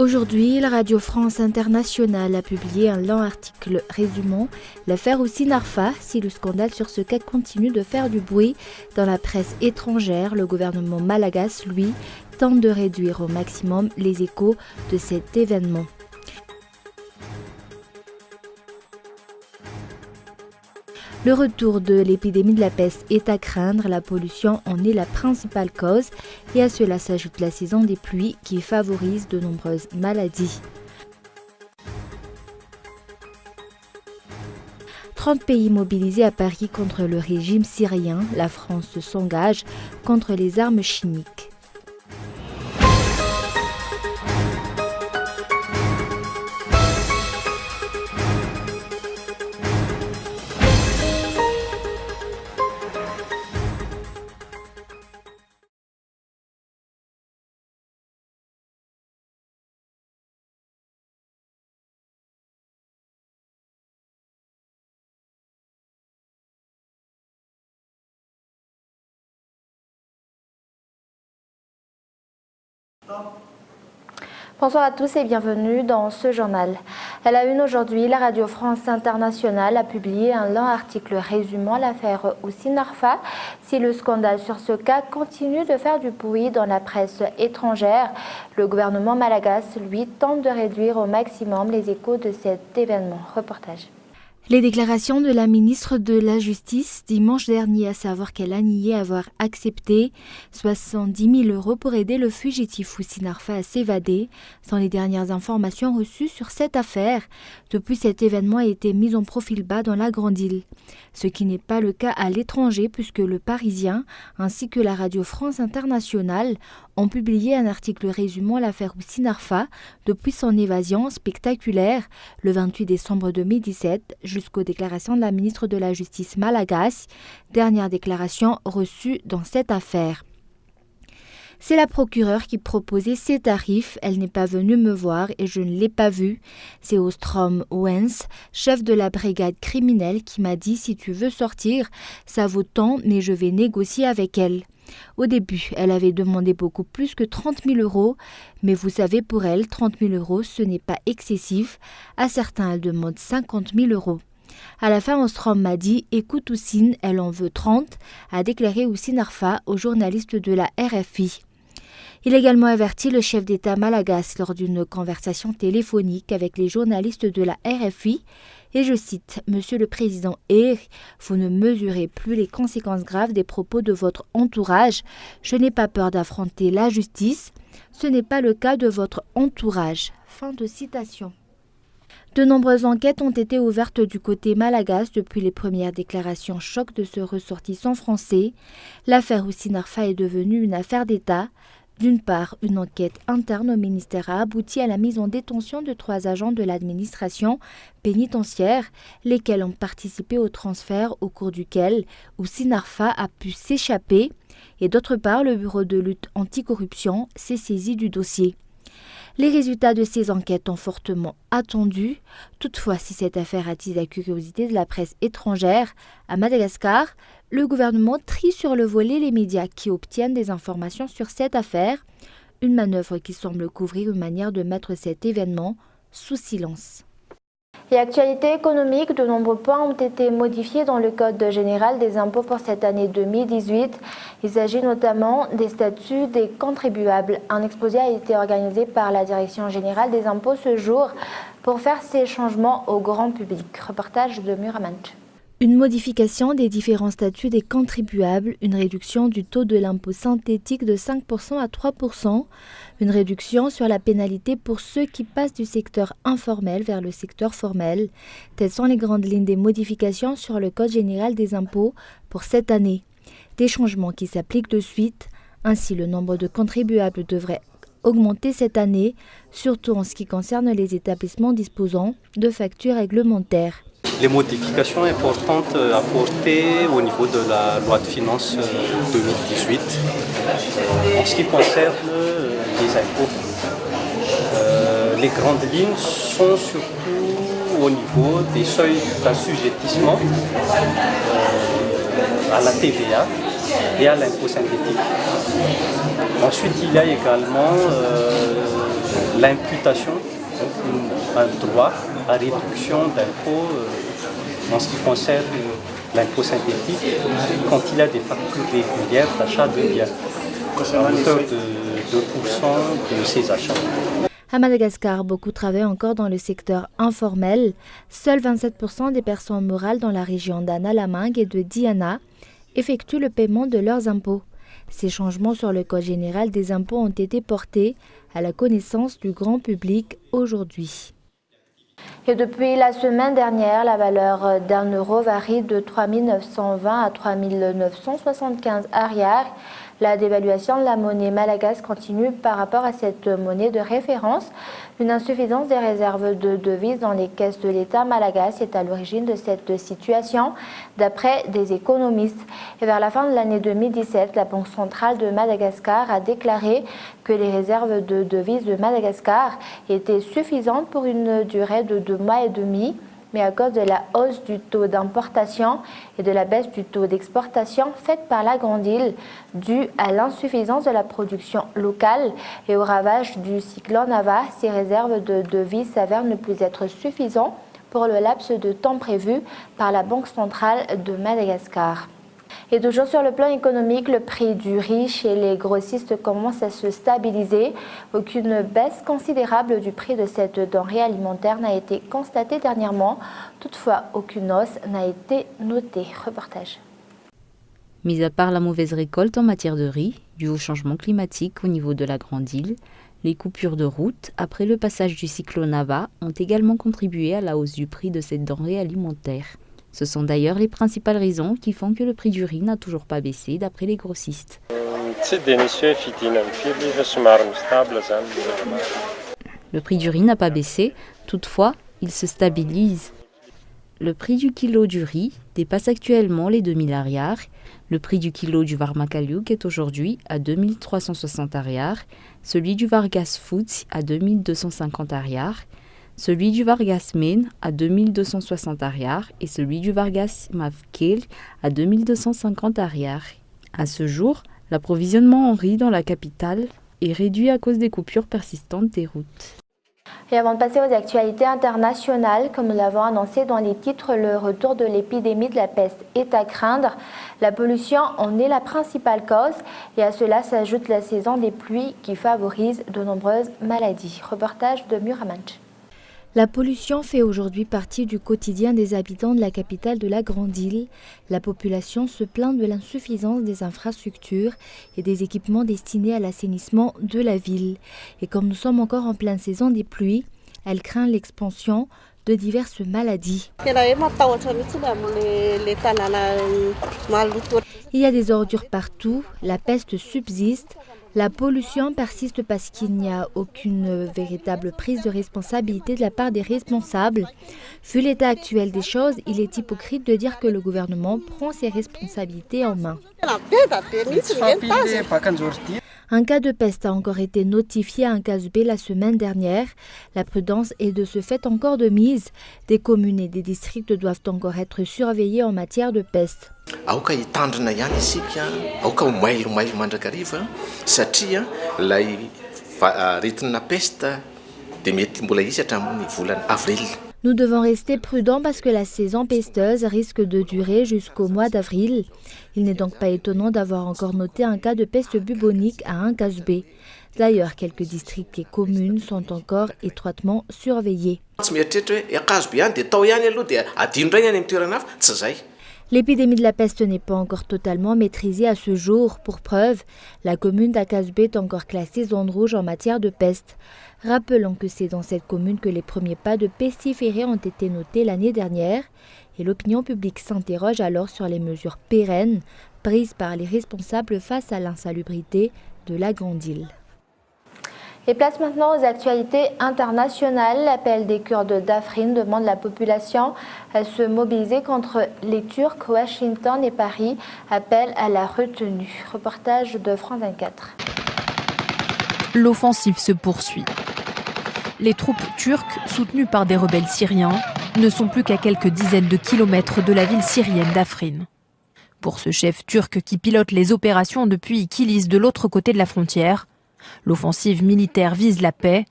Aujourd'hui, la Radio France Internationale a publié un long article résumant l'affaire Houssine-Arfa. Si le scandale sur ce cas continue de faire du bruit dans la presse étrangère, le gouvernement malagasy, lui, tente de réduire au maximum les échos de cet événement. Le retour de l'épidémie de la peste est à craindre, la pollution en est la principale cause et à cela s'ajoute la saison des pluies qui favorise de nombreuses maladies. 30 pays mobilisés à Paris contre le régime syrien, la France s'engage contre les armes chimiques. Bonsoir à tous et bienvenue dans ce journal. À la une aujourd'hui, la Radio France Internationale a publié un long article résumant l'affaire Houssine-Arfa. Si le scandale sur ce cas continue de faire du bruit dans la presse étrangère, le gouvernement malagasy, lui, tente de réduire au maximum les échos de cet événement. Reportage. Les déclarations de la ministre de la Justice dimanche dernier, à savoir qu'elle a nié avoir accepté 70 000 € pour aider le fugitif Houssine-Arfa à s'évader, sont les dernières informations reçues sur cette affaire. Depuis, cet événement a été mis en profil bas dans la Grande Île. Ce qui n'est pas le cas à l'étranger puisque le Parisien ainsi que la Radio France Internationale ont publié un article résumant l'affaire Houssine-Arfa depuis son évasion spectaculaire le 28 décembre 2017 jusqu'aux déclarations de la ministre de la Justice malagasy, dernière déclaration reçue dans cette affaire. C'est la procureure qui proposait ces tarifs. Elle n'est pas venue me voir et je ne l'ai pas vue. C'est Ostrom Owens, chef de la brigade criminelle, qui m'a dit « Si tu veux sortir, ça vaut tant, mais je vais négocier avec elle ». Au début, elle avait demandé beaucoup plus que 30 000 €, mais vous savez, pour elle, 30 000 €, ce n'est pas excessif. À certains, elle demande 50 000 €. À la fin, Ostrom m'a dit « Écoute Houssine, elle en veut 30 », a déclaré Houssine-Arfa au journaliste de la RFI. Il a également averti le chef d'État malagasy lors d'une conversation téléphonique avec les journalistes de la RFI, et je cite « Monsieur le Président vous ne mesurez plus les conséquences graves des propos de votre entourage. Je n'ai pas peur d'affronter la justice. Ce n'est pas le cas de votre entourage. » Fin de citation. De nombreuses enquêtes ont été ouvertes du côté malagasy depuis les premières déclarations choc de ce ressortissant français. L'affaire Houssine-Arfa est devenue une affaire d'État. D'une part, une enquête interne au ministère a abouti à la mise en détention de 3 agents de l'administration pénitentiaire, lesquels ont participé au transfert au cours duquel Houssine-Arfa a pu s'échapper. Et d'autre part, le Bureau de lutte anticorruption s'est saisi du dossier. Les résultats de ces enquêtes ont fortement attendu. Toutefois, si cette affaire attise la curiosité de la presse étrangère, à Madagascar, le gouvernement trie sur le volet les médias qui obtiennent des informations sur cette affaire, une manœuvre qui semble couvrir une manière de mettre cet événement sous silence. Et actualité économique, de nombreux points ont été modifiés dans le Code général des impôts pour cette année 2018. Il s'agit notamment des statuts des contribuables. Un exposé a été organisé par la Direction générale des impôts ce jour pour faire ces changements au grand public. Reportage de Muramanch. Une modification des différents statuts des contribuables, une réduction du taux de l'impôt synthétique de 5% à 3%, une réduction sur la pénalité pour ceux qui passent du secteur informel vers le secteur formel. Telles sont les grandes lignes des modifications sur le Code général des impôts pour cette année. Des changements qui s'appliquent de suite. Ainsi, le nombre de contribuables devrait augmenter cette année, surtout en ce qui concerne les établissements disposant de factures réglementaires. Les modifications importantes apportées au niveau de la loi de finances 2018 en ce qui concerne les impôts. Les grandes lignes sont surtout au niveau des seuils d'assujettissement à la TVA et à l'impôt synthétique. Ensuite, il y a également l'imputation, un droit à réduction d'impôt en ce qui concerne l'impôt synthétique quand il y a des factures régulières d'achat de biens, à hauteur de 2% de ces achats. À Madagascar, beaucoup travaillent encore dans le secteur informel. Seuls 27% des personnes morales dans la région d'Analamang et de Diana effectuent le paiement de leurs impôts. Ces changements sur le Code général des impôts ont été portés à la connaissance du grand public aujourd'hui. Et depuis la semaine dernière, la valeur d'un euro varie de 3 920 à 3 975 arrières. La dévaluation de la monnaie malagasy continue par rapport à cette monnaie de référence. Une insuffisance des réserves de devises dans les caisses de l'État malagasy est à l'origine de cette situation, d'après des économistes. Et vers la fin de l'année 2017, la Banque centrale de Madagascar a déclaré que les réserves de devises de Madagascar étaient suffisantes pour une durée de 2 mois et demi. Mais à cause de la hausse du taux d'importation et de la baisse du taux d'exportation faite par la Grande Île, due à l'insuffisance de la production locale et au ravage du cyclone Ava, ces réserves de devises s'avèrent ne plus être suffisantes pour le laps de temps prévu par la Banque centrale de Madagascar. Et toujours sur le plan économique, le prix du riz chez les grossistes commence à se stabiliser. Aucune baisse considérable du prix de cette denrée alimentaire n'a été constatée dernièrement. Toutefois, aucune hausse n'a été notée. Reportage. Mis à part la mauvaise récolte en matière de riz, due au changement climatique au niveau de la Grande Île, les coupures de route après le passage du cyclone Ava ont également contribué à la hausse du prix de cette denrée alimentaire. Ce sont d'ailleurs les principales raisons qui font que le prix du riz n'a toujours pas baissé d'après les grossistes. Le prix du riz n'a pas baissé, toutefois, il se stabilise. Le prix du kilo du riz dépasse actuellement les 2000 arrières. Le prix du kilo du Varmakaliuk est aujourd'hui à 2360 arrières, celui du Vargas Foods à 2250 arrières, celui du Vargas Main à 2260 arrières et celui du Vargas Mavkel à 2250 arrières. À ce jour, l'approvisionnement en riz dans la capitale est réduit à cause des coupures persistantes des routes. Et avant de passer aux actualités internationales, comme nous l'avons annoncé dans les titres, le retour de l'épidémie de la peste est à craindre. La pollution en est la principale cause et à cela s'ajoute la saison des pluies qui favorise de nombreuses maladies. Reportage de Muramanch. La pollution fait aujourd'hui partie du quotidien des habitants de la capitale de la Grande Île. La population se plaint de l'insuffisance des infrastructures et des équipements destinés à l'assainissement de la ville. Et comme nous sommes encore en pleine saison des pluies, elle craint l'expansion de diverses maladies. Il y a des ordures partout, la peste subsiste. La pollution persiste parce qu'il n'y a aucune véritable prise de responsabilité de la part des responsables. Vu l'état actuel des choses, il est hypocrite de dire que le gouvernement prend ses responsabilités en main. Un cas de peste a encore été notifié à Nkazubé la semaine dernière. La prudence est de ce fait encore de mise. Des communes et des districts doivent encore être surveillés en matière de peste. Nous devons rester prudents parce que la saison pesteuse risque de durer jusqu'au mois d'avril. Il n'est donc pas étonnant d'avoir encore noté un cas de peste bubonique à Nkazubé. D'ailleurs, quelques districts et communes sont encore étroitement surveillés. L'épidémie de la peste n'est pas encore totalement maîtrisée à ce jour. Pour preuve, la commune d'Akazubé est encore classée zone rouge en matière de peste. Rappelons que c'est dans cette commune que les premiers pas de pestiférés ont été notés l'année dernière et l'opinion publique s'interroge alors sur les mesures pérennes prises par les responsables face à l'insalubrité de la Grande Île. Et place maintenant aux actualités internationales. L'appel des Kurdes d'Afrine demande la population à se mobiliser contre les Turcs. Washington et Paris appellent à la retenue. Reportage de France 24. L'offensive se poursuit. Les troupes turques, soutenues par des rebelles syriens, ne sont plus qu'à quelques dizaines de kilomètres de la ville syrienne d'Afrine. Pour ce chef turc qui pilote les opérations depuis Kilis de l'autre côté de la frontière, l'offensive militaire vise la paix,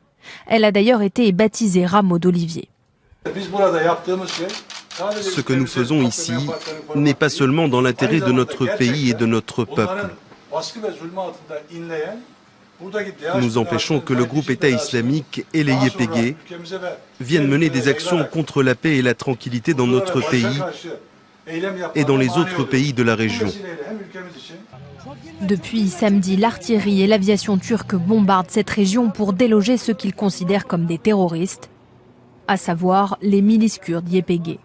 Elle a d'ailleurs été baptisée rameau d'olivier. Ce que nous faisons ici n'est pas seulement dans l'intérêt de notre pays et de notre peuple. Nous empêchons que le groupe État islamique et les YPG viennent mener des actions contre la paix et la tranquillité dans notre pays et dans les autres pays de la région. Depuis samedi, l'artillerie et l'aviation turque bombardent cette région pour déloger ceux qu'ils considèrent comme des terroristes, à savoir les milices kurdes YPG.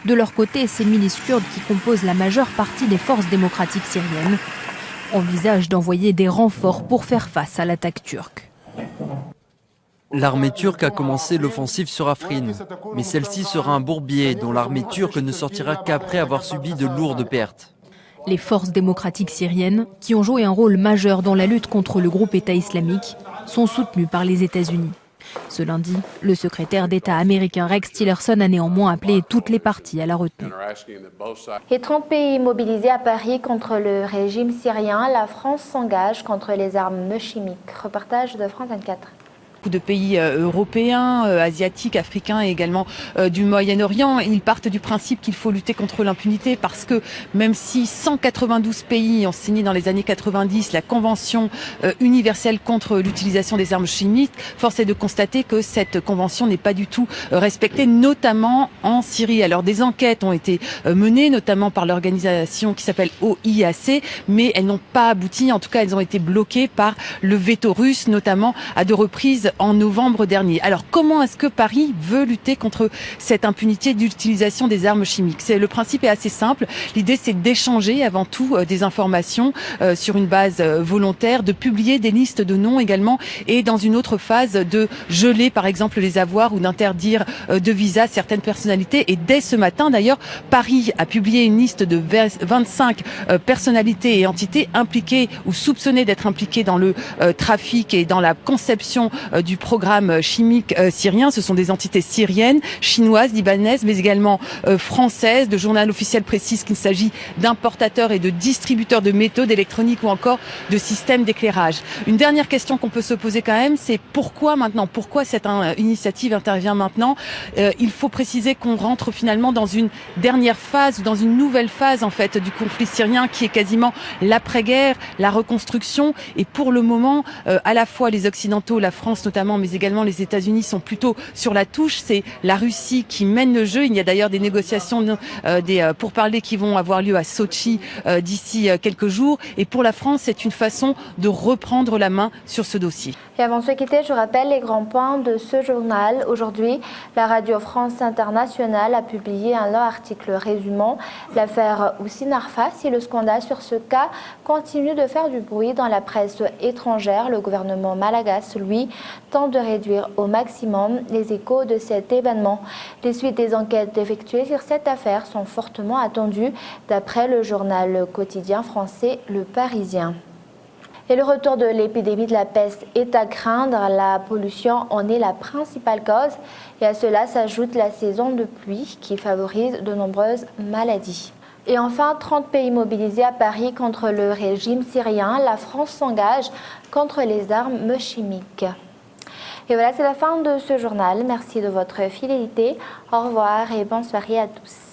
De leur côté, ces milices kurdes qui composent la majeure partie des forces démocratiques syriennes envisagent d'envoyer des renforts pour faire face à l'attaque turque. L'armée turque a commencé l'offensive sur Afrin, mais celle-ci sera un bourbier dont l'armée turque ne sortira qu'après avoir subi de lourdes pertes. Les forces démocratiques syriennes, qui ont joué un rôle majeur dans la lutte contre le groupe État islamique, sont soutenues par les États-Unis. Ce lundi, le secrétaire d'État américain Rex Tillerson a néanmoins appelé toutes les parties à la retenue. Et 30 pays mobilisés à Paris contre le régime syrien, la France s'engage contre les armes chimiques. Reportage de France 24. De pays européens, asiatiques, africains et également du Moyen-Orient. Ils partent du principe qu'il faut lutter contre l'impunité parce que même si 192 pays ont signé dans les années 90 la Convention universelle contre l'utilisation des armes chimiques, force est de constater que cette convention n'est pas du tout respectée, notamment en Syrie. Alors des enquêtes ont été menées, notamment par l'organisation qui s'appelle OIAC, mais elles n'ont pas abouti. En tout cas, elles ont été bloquées par le veto russe, notamment à 2 reprises en novembre dernier. Alors comment est-ce que Paris veut lutter contre cette impunité d'utilisation des armes chimiques? Le principe est assez simple. L'idée c'est d'échanger avant tout des informations sur une base volontaire, de publier des listes de noms également et dans une autre phase de geler par exemple les avoirs ou d'interdire de visa certaines personnalités. Et dès ce matin d'ailleurs, Paris a publié une liste de 25 personnalités et entités impliquées ou soupçonnées d'être impliquées dans le trafic et dans la conception du programme chimique syrien. Ce sont des entités syriennes, chinoises, libanaises, mais également françaises. Le journal officiel précise qu'il s'agit d'importateurs et de distributeurs de métaux, d'électronique ou encore de systèmes d'éclairage. Une dernière question qu'on peut se poser quand même, c'est pourquoi maintenant? Pourquoi cette initiative intervient maintenant? Il faut préciser qu'on rentre finalement dans une dernière phase, ou dans une nouvelle phase en fait du conflit syrien qui est quasiment l'après-guerre, la reconstruction. Et pour le moment, à la fois les Occidentaux, la France notamment, mais également les États-Unis sont plutôt sur la touche. C'est la Russie qui mène le jeu. Il y a d'ailleurs des négociations, des pourparlers qui vont avoir lieu à Sotchi d'ici quelques jours. Et pour la France, c'est une façon de reprendre la main sur ce dossier. Et avant de se quitter, je rappelle les grands points de ce journal. Aujourd'hui, la radio France Internationale a publié un long article résumant l'affaire Houssine Arfa. Si le scandale sur ce cas continue de faire du bruit dans la presse étrangère, le gouvernement malagasy, lui, tente de réduire au maximum les échos de cet événement. Les suites des enquêtes effectuées sur cette affaire sont fortement attendues, d'après le journal quotidien français Le Parisien. Et le retour de l'épidémie de la peste est à craindre. La pollution en est la principale cause. Et à cela s'ajoute la saison de pluie qui favorise de nombreuses maladies. Et enfin, 30 pays mobilisés à Paris contre le régime syrien. La France s'engage contre les armes chimiques. Et voilà, c'est la fin de ce journal. Merci de votre fidélité. Au revoir et bonne soirée à tous.